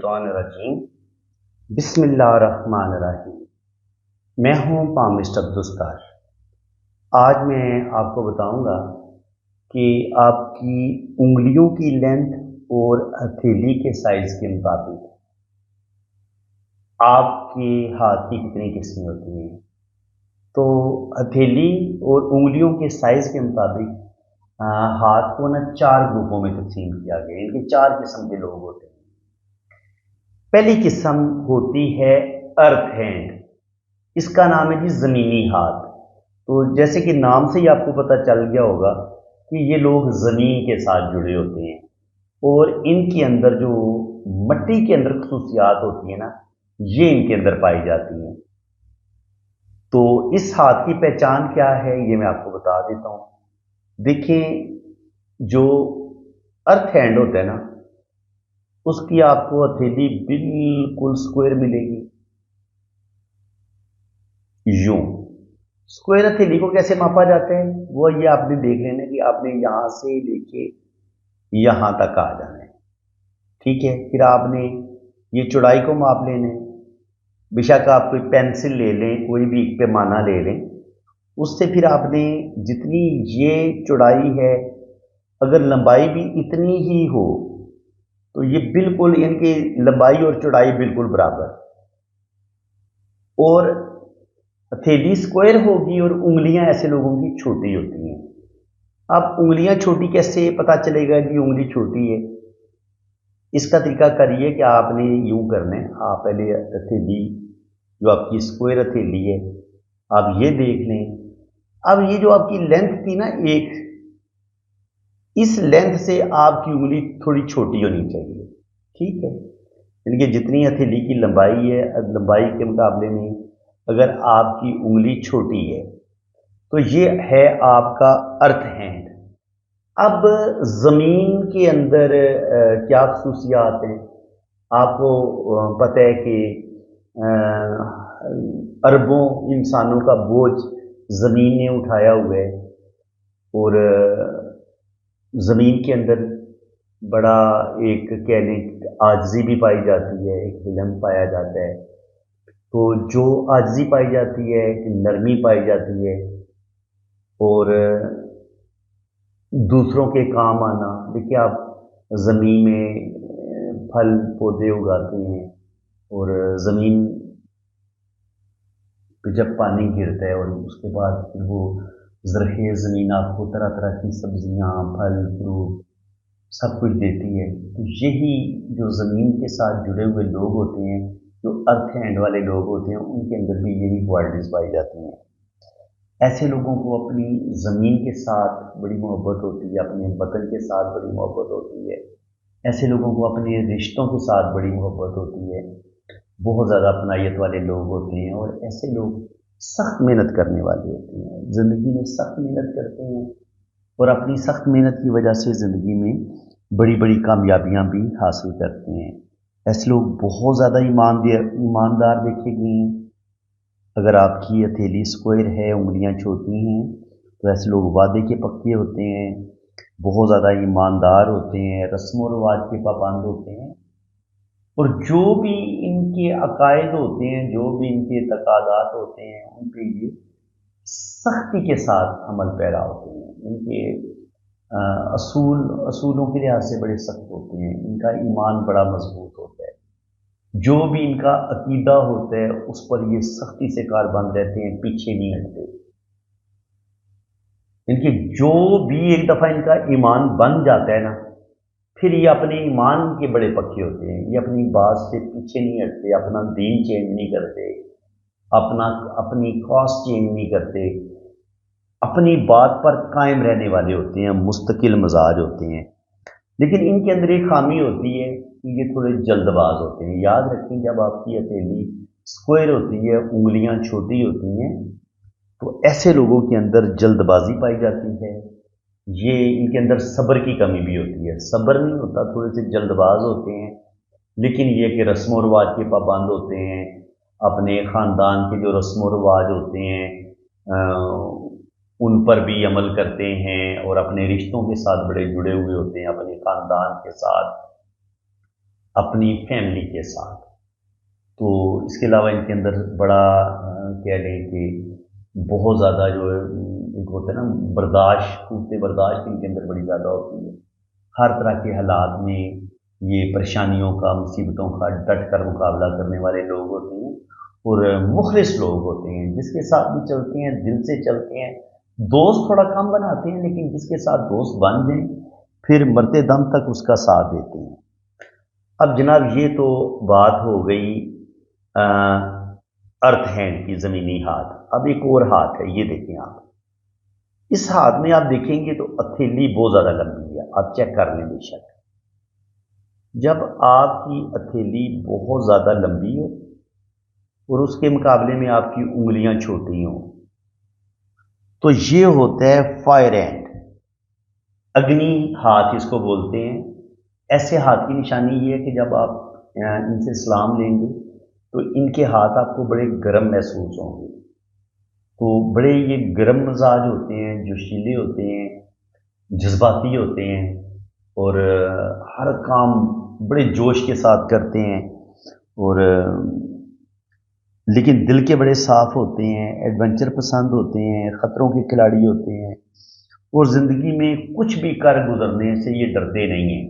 मिनशैतानिर्रजीम बिस्मिल्लाहिर्रहमानिर्रहीम। मैं हूँ पामिस्ट अब्दुस्तार। आज मैं आपको बताऊंगा कि आपकी उंगलियों की लेंथ और हथेली के साइज के मुताबिक आपके हाथ की कितनी किस्में होती हैं। तो हथेली और उंगलियों के साइज के मुताबिक हाथ को ना 4 ग्रुपों में तकसीम किया गया। इनके 4 किस्म के लोग होते हैं। पहली किस्म होती है अर्थ हैंड। इसका नाम है जी ज़मीनी हाथ। तो जैसे कि नाम से ही आपको पता चल गया होगा कि ये लोग ज़मीन के साथ जुड़े होते हैं और इनके अंदर जो मिट्टी के अंदर खसूसियात होती है ना, ये इनके अंदर पाई जाती हैं। तो इस हाथ की पहचान क्या है ये मैं आपको बता देता हूँ। देखें, जो अर्थ हैंड होता है ना, उसकी आपको हथेली बिल्कुल स्क्वायर मिलेगी। यूं स्क्वायर हथेली को कैसे मापा जाता है वो ये आपने देख लेना कि आपने यहां से लेके यहां तक आ जाना है, ठीक है। फिर आपने ये चौड़ाई को माप लेना है। बेशक आप कोई पेंसिल ले लें, कोई भी एक पैमाना ले लें, उससे फिर आपने जितनी ये चौड़ाई है, अगर लंबाई भी इतनी ही हो तो ये बिल्कुल इनकी लंबाई और चौड़ाई बिल्कुल बराबर। और हथेली स्क्वायर होगी और उंगलियां ऐसे लोगों की छोटी होती हैं। अब उंगलियां छोटी कैसे पता चलेगा कि उंगली छोटी है? इसका तरीका करिए कि आपने यूं करना है। आप पहले हथेली, जो आपकी स्क्वायर हथेली है, आप ये देख लें। अब ये जो आपकी लेंथ थी ना, एक इस लेंथ से आपकी उंगली थोड़ी छोटी होनी चाहिए, ठीक है। यानी कि जितनी हथेली की लंबाई है, लंबाई के मुकाबले में अगर आपकी उंगली छोटी है तो ये है आपका अर्थ हैंड। अब जमीन के अंदर क्या खसूसियात हैं आपको पता है कि अरबों इंसानों का बोझ जमीन ने उठाया हुआ है और जमीन के अंदर बड़ा एक कह लें आजिज़ी भी पाई जाती है, एक हिलम पाया जाता है। तो जो आजिज़ी पाई जाती है, नरमी पाई जाती है और दूसरों के काम आना। देखिए, आप ज़मीन में फल पौधे उगाते हैं और ज़मीन पे जब पानी गिरता है और उसके बाद फिर वो ज़रख़ेज़ ज़मीन आपको तरह तरह की सब्जियां, फल, फ्रूट सब कुछ देती है। तो यही जो ज़मीन के साथ जुड़े हुए लोग होते हैं, जो अर्थ हैंड वाले लोग होते हैं, उनके अंदर भी यही क्वालिटीज़ पाई जाती हैं। ऐसे लोगों को अपनी ज़मीन के साथ बड़ी मोहब्बत होती है, अपने वतन के साथ बड़ी मोहब्बत होती है। ऐसे लोगों को अपने रिश्तों के साथ बड़ी मोहब्बत होती है। बहुत ज़्यादा अपनायत वाले लोग होते हैं और ऐसे लोग सख्त मेहनत करने वाले होते हैं, ज़िंदगी में सख्त मेहनत करते हैं और अपनी सख्त मेहनत की वजह से ज़िंदगी में बड़ी बड़ी कामयाबियां भी हासिल करते हैं। ऐसे लोग बहुत ज़्यादा ईमानदार देखे गए हैं। अगर आपकी हथेली स्क्वायर है, उंगलियां छोटी हैं, तो ऐसे लोग वादे के पक्के होते हैं, बहुत ज़्यादा ईमानदार होते हैं, रस्म व रिवाज के पाबंद होते हैं और जो भी इनके अकायद होते हैं, जो भी इनके तकादात होते हैं, उन पर ये सख्ती के साथ अमल पैरा होते हैं। इनके असूलों के लिहाज से बड़े सख्त होते हैं। इनका ईमान बड़ा मजबूत होता है। जो भी इनका अकीदा होता है उस पर ये सख्ती से कारबंद रहते हैं, पीछे नहीं हटते। इनके जो भी एक दफ़ा इनका ईमान बन जाता है ना, फिर ये अपने ईमान के बड़े पक्के होते हैं। ये अपनी बात से पीछे नहीं हटते, अपना दीन चेंज नहीं करते, अपनी कॉस्ट चेंज नहीं करते, अपनी बात पर कायम रहने वाले होते हैं, मुस्तकिल मिजाज होते हैं। लेकिन इनके अंदर एक खामी होती है कि ये थोड़े जल्दबाज होते हैं। याद रखें, जब आपकी हथेली स्क्वायर होती है, उंगलियां छोटी होती हैं, तो ऐसे लोगों के अंदर जल्दबाजी पाई जाती है। ये इनके अंदर सब्र की कमी भी होती है। सब्र नहीं होता, थोड़े से जल्दबाज होते हैं। लेकिन ये कि रस्म व रिवाज के पाबंद होते हैं, अपने ख़ानदान के जो रस्म व रिवाज होते हैं उन पर भी अमल करते हैं और अपने रिश्तों के साथ बड़े जुड़े हुए होते हैं, अपने ख़ानदान के साथ। अपनी फैमिली के साथ। तो इसके अलावा इनके अंदर बड़ा कह लें कि बहुत ज़्यादा जो है एक होता है ना बर्दाश्त, क़ुव्वत बर्दाश्त इनके अंदर बड़ी ज़्यादा होती है। हर तरह के हालात में ये परेशानियों का, मुसीबतों का डट कर मुकाबला करने वाले लोग होते हैं और मुखलिस लोग होते हैं, जिसके साथ भी चलते हैं दिल से चलते हैं। दोस्त थोड़ा कम बनाते हैं, लेकिन जिसके साथ दोस्त बन जाएं फिर मरते दम तक उसका साथ देते हैं। अब जनाब ये तो बात हो गई अर्थ हैंड की, ज़मीनी हाथ। अब एक और हाथ है, ये देखें आप। इस हाथ में आप देखेंगे तो हथेली बहुत ज़्यादा लंबी है, आप चेक कर लें बेशक। जब आपकी हथेली बहुत ज़्यादा लंबी हो और उसके मुकाबले में आपकी उंगलियां छोटी हों, तो ये होता है फायर हैंड, अग्नि हाथ इसको बोलते हैं। ऐसे हाथ की निशानी ये है कि जब आप इनसे सलाम लेंगे तो इनके हाथ आपको बड़े गर्म महसूस होंगे। तो बड़े ये गर्म मिजाज होते हैं, जोशीले होते हैं, जज्बाती होते हैं और हर काम बड़े जोश के साथ करते हैं और लेकिन दिल के बड़े साफ होते हैं, एडवेंचर पसंद होते हैं, ख़तरों के खिलाड़ी होते हैं और ज़िंदगी में कुछ भी कर गुजरने से ये डरते नहीं हैं।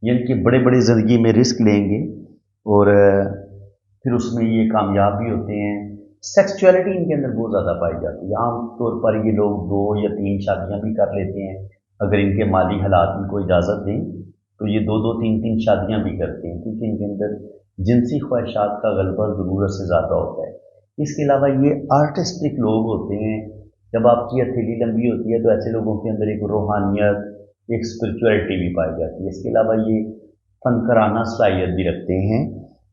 यानी कि बड़े बड़े ज़िंदगी में रिस्क लेंगे और फिर उसमें ये कामयाब भी होते हैं। सेक्सुअलिटी इनके अंदर बहुत ज़्यादा पाई जाती है। आम तौर पर ये लोग 2 या 3 शादियां भी कर लेते हैं, अगर इनके माली हालात इनको इजाज़त दें तो ये 2-2, 3-3 शादियां भी करते हैं, क्योंकि इनके अंदर जिनसी ख्वाहिशात का गलबा ज़रूरत से ज़्यादा होता है। इसके अलावा ये आर्टिस्टिक लोग होते हैं। जब आपकी हथेली लंबी होती है तो ऐसे लोगों के अंदर एक रूहानियत, एक स्पिरिचुअलिटी भी पाई जाती है। इसके अलावा ये फनकाराना सलाहियत भी रखते हैं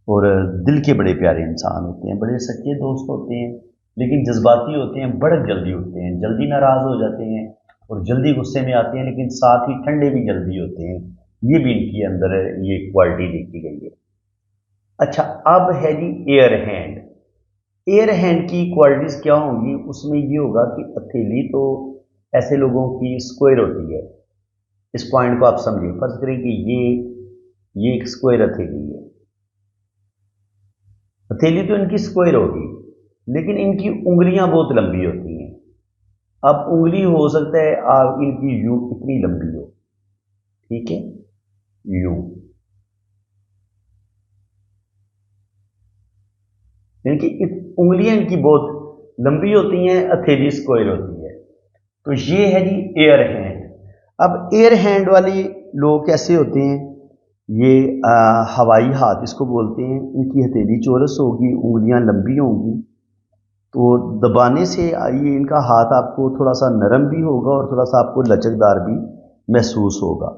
और दिल के बड़े प्यारे इंसान होते हैं, बड़े सच्चे दोस्त होते हैं, लेकिन जज्बाती होते हैं, भड़क जल्दी उठते हैं, जल्दी नाराज़ हो जाते हैं और जल्दी गुस्से में आते हैं, लेकिन साथ ही ठंडे भी जल्दी होते हैं। ये भी इनके अंदर ये क्वालिटी देखी गई है। अच्छा, अब है जी एयर हैंड। एयर हैंड की क्वालिटीज़ क्या होंगी? उसमें ये होगा कि हथेली तो ऐसे लोगों की स्क्वायर होती है। इस पॉइंट को आप समझिए, फर्ज करें कि ये एक स्क्वायर हथेली है। हथेली तो इनकी स्क्वायर होगी, लेकिन इनकी उंगलियां बहुत लंबी होती हैं। अब उंगली हो सकता है आप इनकी यूं इतनी लंबी हो, ठीक है, यूं, यानी कि उंगलियां इनकी बहुत लंबी होती हैं, हथेली स्क्वायर होती है। तो ये है जी एयर हैंड। अब एयर हैंड वाले लोग कैसे होते हैं? ये हवाई हाथ इसको बोलते हैं। इनकी हथेली चौरस होगी, उंगलियां लंबी होंगी, तो दबाने से ये इनका हाथ आपको थोड़ा सा नरम भी होगा और थोड़ा सा आपको लचकदार भी महसूस होगा।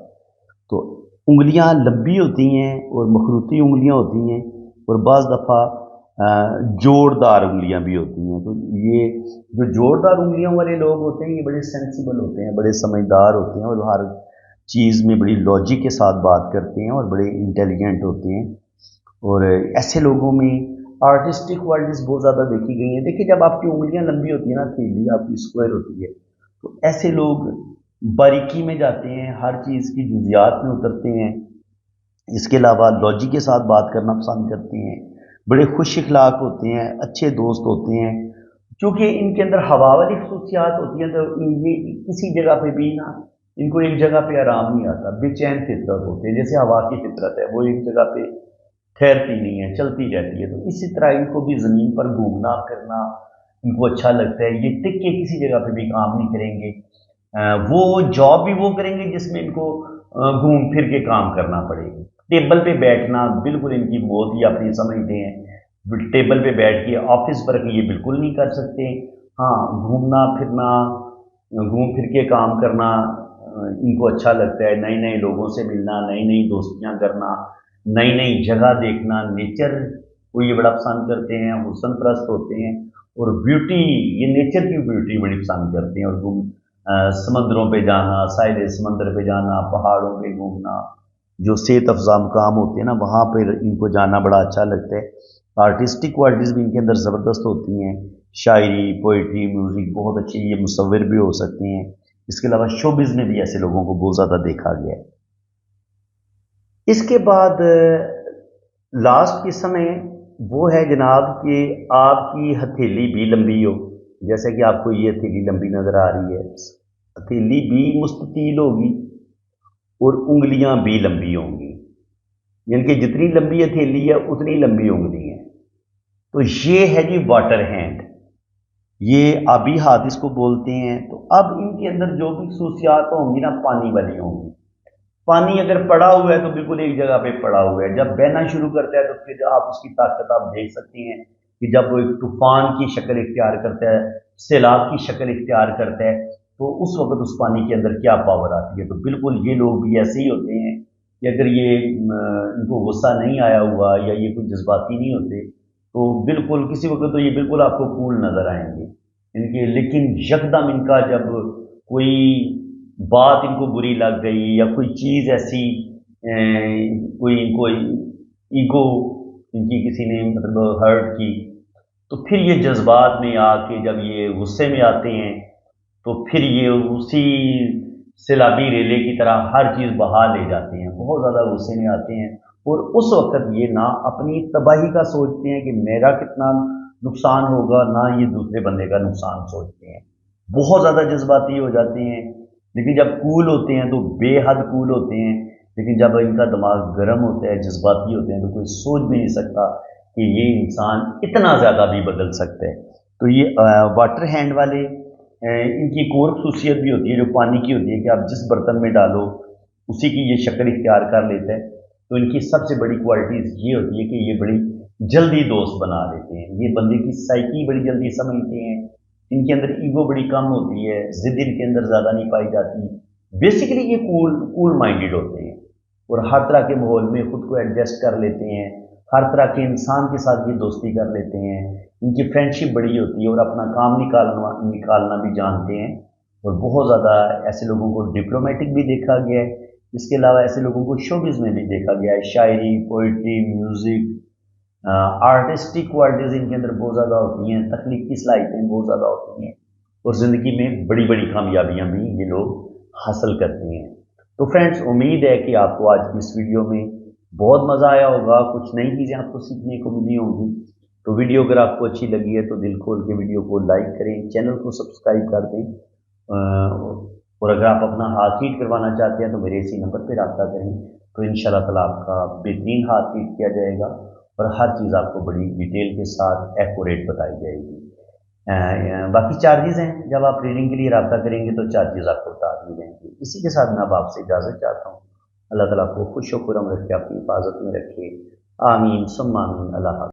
तो उंगलियां लंबी होती हैं और मखरूती उंगलियां होती हैं और बाज़ दफ़ा जोरदार उंगलियां भी होती हैं। तो ये जो जोरदार उंगलियों वाले लोग होते हैं ये बड़े सेंसिबल होते हैं, बड़े समझदार होते हैं और हर चीज़ में बड़ी लॉजिक के साथ बात करते हैं और बड़े इंटेलिजेंट होते हैं। और ऐसे लोगों में आर्टिस्टिक क्वालिटीज़ बहुत ज़्यादा देखी गई हैं। देखिए, जब आपकी उंगलियां लंबी होती है ना, थैली आपकी स्क्वायर होती है, तो ऐसे लोग बारीकी में जाते हैं, हर चीज़ की जुजियात में उतरते हैं। इसके अलावा लॉजिक के साथ बात करना पसंद करते हैं, बड़े खुश इखलाक होते हैं, अच्छे दोस्त होते हैं। क्योंकि इनके अंदर हवा वाली खसूसियात होती हैं, तो ये किसी जगह पे भी ना, इनको एक जगह पे आराम नहीं आता, बेचैन फितरत होते हैं। जैसे हवा की फितरत है, वो एक जगह पे ठहरती नहीं है, चलती रहती है। तो इसी तरह इनको भी ज़मीन पर घूमना फिरना इनको अच्छा लगता है। ये टिक के किसी जगह पे भी काम नहीं करेंगे। वो जॉब भी वो करेंगे जिसमें इनको घूम फिर के काम करना पड़े। टेबल पे बैठना बिल्कुल इनकी मौत ही अपनी समझते हैं। टेबल पे बैठ के ऑफिस वर्क ये बिल्कुल नहीं कर सकते। हाँ, घूमना फिरना, घूम फिर के काम करना इनको अच्छा लगता है। नए नए लोगों से मिलना, नई नई दोस्तियां करना, नई नई जगह देखना, नेचर को ये बड़ा पसंद करते हैं, हुस्न परस्त होते हैं और ब्यूटी, ये नेचर की ब्यूटी बड़ी पसंद करते हैं। और समंदरों पे जाना, साहिल समंदर पे जाना, पहाड़ों पे घूमना, जो सेहत अफजा मुकाम होते हैं ना, वहाँ पर इनको जाना बड़ा अच्छा लगता है। आर्टिस्टिक क्वालिटीज़ भी इनके अंदर ज़बरदस्त होती हैं, शायरी, पोइट्री, म्यूज़िक बहुत अच्छी, ये मुसव्विर भी हो सकते हैं। इसके अलावा शोबिज़ में भी ऐसे लोगों को बहुत ज़्यादा देखा गया है। इसके बाद لاسٹ قسم ہے وہ ہے جناب کہ آپ کی ہتھیلی بھی لمبی ہو، جیسے کہ آپ کو یہ ہتھیلی لمبی نظر آ رہی ہے، ہتھیلی بھی مستطیل ہوگی اور انگلیاں بھی لمبی ہوں گی، یعنی کہ جتنی لمبی ہتھیلی ہے اتنی لمبی انگلی ہے۔ تو یہ ہے جی واٹر ہینڈ، یہ آبی ہاتھ اس کو بولتے ہیں۔ تو اب ان کے اندر جو بھی خصوصیات ہوں گی نا پانی والی ہوں گی۔ پانی اگر پڑا ہوا ہے تو بالکل ایک جگہ پہ پڑا ہوا ہے، جب بہنا شروع کرتا ہے تو پھر آپ اس کی طاقت آپ دیکھ سکتے ہیں کہ جب وہ ایک طوفان کی شکل اختیار کرتا ہے، سیلاب کی شکل اختیار کرتا ہے، تو اس وقت اس پانی کے اندر کیا پاور آتی ہے۔ تو بالکل یہ لوگ بھی ایسے ہی ہوتے ہیں کہ اگر یہ ان کو غصہ نہیں آیا ہوا یا یہ کوئی جذباتی نہیں ہوتے تو بالکل کسی وقت تو یہ بالکل آپ کو کول نظر آئیں گے ان کے، لیکن یکدم ان کا جب کوئی بات ان کو بری لگ گئی یا کوئی چیز ایسی کوئی ان کو ایگو ان کی کسی نے مطلب ہرٹ کی، تو پھر یہ جذبات میں آ کے جب یہ غصے میں آتے ہیں تو پھر یہ اسی سیلابی ریلے کی طرح ہر چیز بہا لے جاتے ہیں، بہت زیادہ غصے میں آتے ہیں، اور اس وقت یہ نہ اپنی تباہی کا سوچتے ہیں کہ میرا کتنا نقصان ہوگا، نہ یہ دوسرے بندے کا نقصان سوچتے ہیں، بہت زیادہ جذباتی ہو جاتے ہیں۔ لیکن جب کول ہوتے ہیں تو بے حد کول ہوتے ہیں، لیکن جب ان کا دماغ گرم ہوتا ہے، جذباتی ہوتے ہیں، تو کوئی سوچ بھی نہیں سکتا کہ یہ انسان اتنا زیادہ بھی بدل سکتا ہے۔ تو یہ واٹر ہینڈ والے ان کی ایک اور خصوصیت بھی ہوتی ہے جو پانی کی ہوتی ہے کہ آپ جس برتن میں ڈالو اسی کی یہ شکل اختیار کر لیتا ہے۔ تو ان کی سب سے بڑی کوالٹیز یہ ہوتی ہے کہ یہ بڑی جلدی دوست بنا لیتے ہیں، یہ بندے کی سائیکی بڑی جلدی سمجھتے ہیں، ان کے اندر ایگو بڑی کم ہوتی ہے، ضد ان کے اندر زیادہ نہیں پائی جاتی، بیسیکلی یہ کول مائنڈیڈ ہوتے ہیں اور ہر طرح کے ماحول میں خود کو ایڈجسٹ کر لیتے ہیں، ہر طرح کے انسان کے ساتھ یہ دوستی کر لیتے ہیں، ان کی فرینڈشپ بڑی ہوتی ہے اور اپنا کام نکالنا بھی جانتے ہیں، اور بہت زیادہ ایسے لوگوں کو ڈپلومیٹک بھی دیکھا گیا ہے۔ اس کے علاوہ ایسے لوگوں کو شوبز میں بھی دیکھا گیا ہے، شاعری، پوئٹری، میوزک، آرٹسٹک کوالٹیز ان کے اندر بہت زیادہ ہوتی ہیں، تخلیقی صلاحیتیں بہت زیادہ ہوتی ہیں، اور زندگی میں بڑی بڑی کامیابیاں بھی یہ لوگ حاصل کرتے ہیں۔ تو فرینڈز، امید ہے کہ آپ کو آج کی اس ویڈیو میں بہت مزہ آیا ہوگا، کچھ نئی چیزیں آپ کو سیکھنے کو ملی ہوں گی۔ تو ویڈیو اگر آپ کو اچھی لگی ہے تو دل کھول کے ویڈیو کو لائک کریں، چینل کو سبسکرائب کر دیں، اور اگر آپ اپنا ہاتھ ہیٹ کروانا چاہتے ہیں تو میرے اسی نمبر پہ رابطہ کریں، تو انشاءاللہ تعالیٰ آپ کا بہترین ہاتھ ہیٹ کیا جائے گا اور ہر چیز آپ کو بڑی ڈیٹیل کے ساتھ ایکوریٹ بتائی جائے گی۔ باقی چارجز ہیں، جب آپ ٹریننگ کے لیے رابطہ کریں گے تو چارجز آپ کو بتا دی جائیں گے۔ اسی کے ساتھ میں اب آپ سے اجازت چاہتا ہوں۔ اللہ تعالیٰ آپ کو خوش و خرم رکھے، اپنی حفاظت میں رکھے، آمین ثم آمین۔ اللہ حافظ۔